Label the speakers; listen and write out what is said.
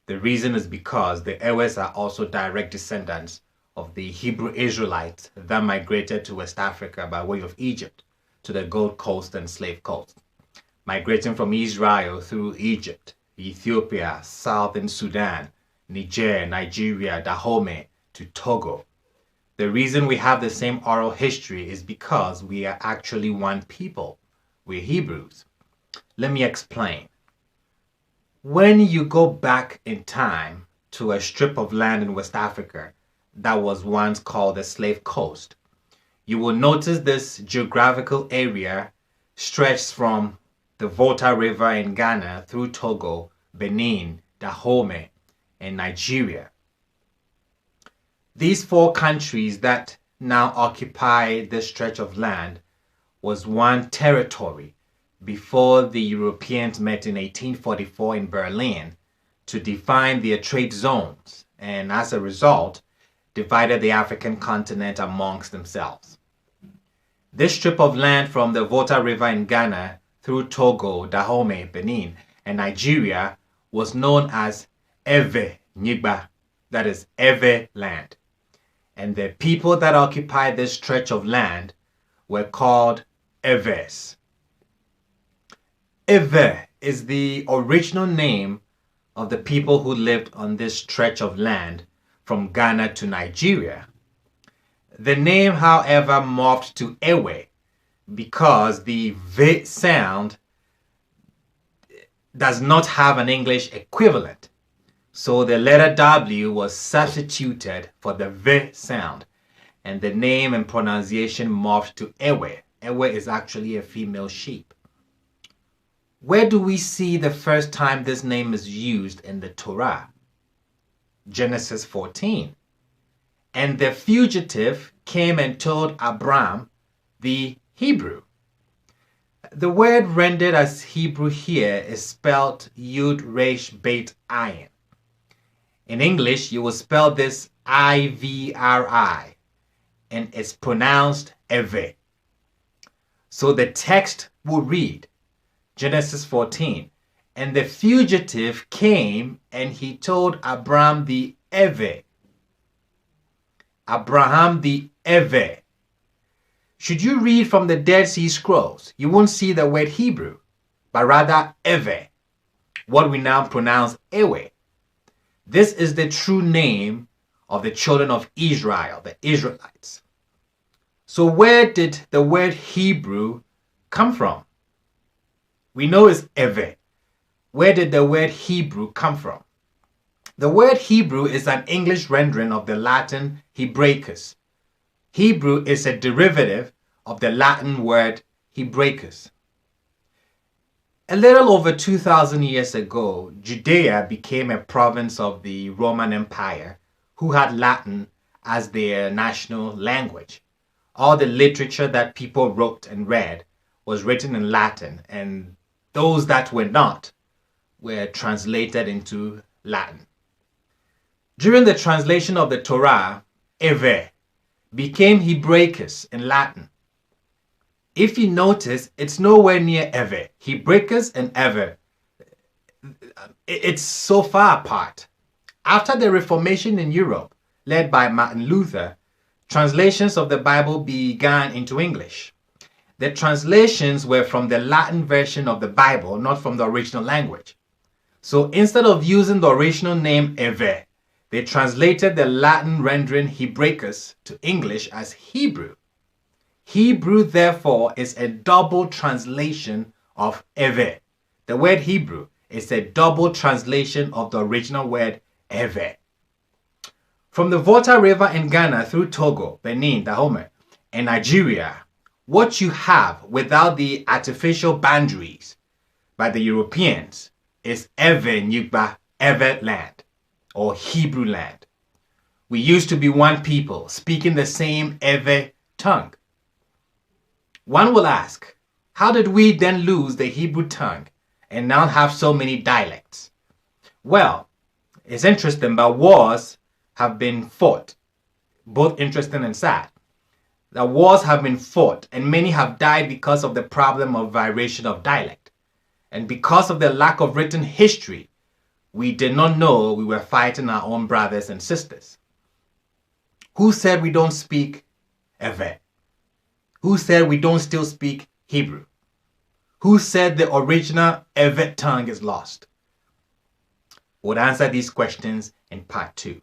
Speaker 1: The reason is because the Ewes are also direct descendants of the Hebrew Israelites that migrated to West Africa by way of Egypt to the Gold Coast and Slave Coast, migrating from Israel through Egypt, Ethiopia, Southern Sudan, Niger, Nigeria, Dahomey to Togo. The reason we have the same oral history is because we are actually one people. We're Hebrews. Let me explain. When you go back in time to a strip of land in West Africa that was once called the Slave Coast, you will notice this geographical area stretched from the Volta River in Ghana through Togo, Benin, Dahomey, and Nigeria. These four countries that now occupy this stretch of land was one territory before the Europeans met in 1844 in Berlin to define their trade zones and as a result divided the African continent amongst themselves. This strip of land from the Volta River in Ghana through Togo, Dahomey, Benin, and Nigeria was known as Ewe Nyigba, that is Ewe land. And the people that occupied this stretch of land were called Ewes. Ewe is the original name of the people who lived on this stretch of land from Ghana to Nigeria. The name, however, morphed to Ewe because the V sound does not have an English equivalent. So the letter W was substituted for the V sound, and the name and pronunciation morphed to Ewe. Ewe is actually a female sheep. Where do we see the first time this name is used in the Torah? Genesis 14. And the fugitive came and told Abram, the Hebrew. The word rendered as Hebrew here is spelled Yud Resh Bet Ayin. In English, you will spell this I-V-R-I, and it's pronounced Ewe. So the text will read, Genesis 14, and the fugitive came and he told Abram the Ewe. Abraham the Ewe. Should you read from the Dead Sea Scrolls, you won't see the word Hebrew, but rather Ewe, what we now pronounce Ewe. This is the true name of the children of Israel, the Israelites. So where did the word Hebrew come from? We know it's Ewe. Where did the word Hebrew come from? The word Hebrew is an English rendering of the Latin Hebraicus. Hebrew is a derivative of the Latin word Hebraicus. A little over 2,000 years ago, Judea became a province of the Roman Empire, who had Latin as their national language. All the literature that people wrote and read was written in Latin, and those that were not were translated into Latin. During the translation of the Torah, Ewe became Hebraicus in Latin. If you notice, it's nowhere near Ewe. Hebraicus and Ewe, it's so far apart. After the Reformation in Europe, led by Martin Luther, translations of the Bible began into English. The translations were from the Latin version of the Bible, not from the original language. So instead of using the original name Ewe, they translated the Latin rendering Hebraicus to English as Hebrew. Hebrew, therefore, is a double translation of Ewe. The word Hebrew is a double translation of the original word Ewe. From the Volta River in Ghana through Togo, Benin, Dahomey, and Nigeria, what you have without the artificial boundaries by the Europeans is Ewe Nyigba, Ewe land, or Hebrew land. We used to be one people, speaking the same Ewe tongue. One will ask, how did we then lose the Hebrew tongue and now have so many dialects? Well, it's interesting, but wars have been fought, both interesting and sad. The wars have been fought and many have died because of the problem of variation of dialect. And because of the lack of written history, we did not know we were fighting our own brothers and sisters. Who said we don't speak Evet? Who said we don't still speak Hebrew? Who said the original Evet tongue is lost? We'll answer these questions in part 2.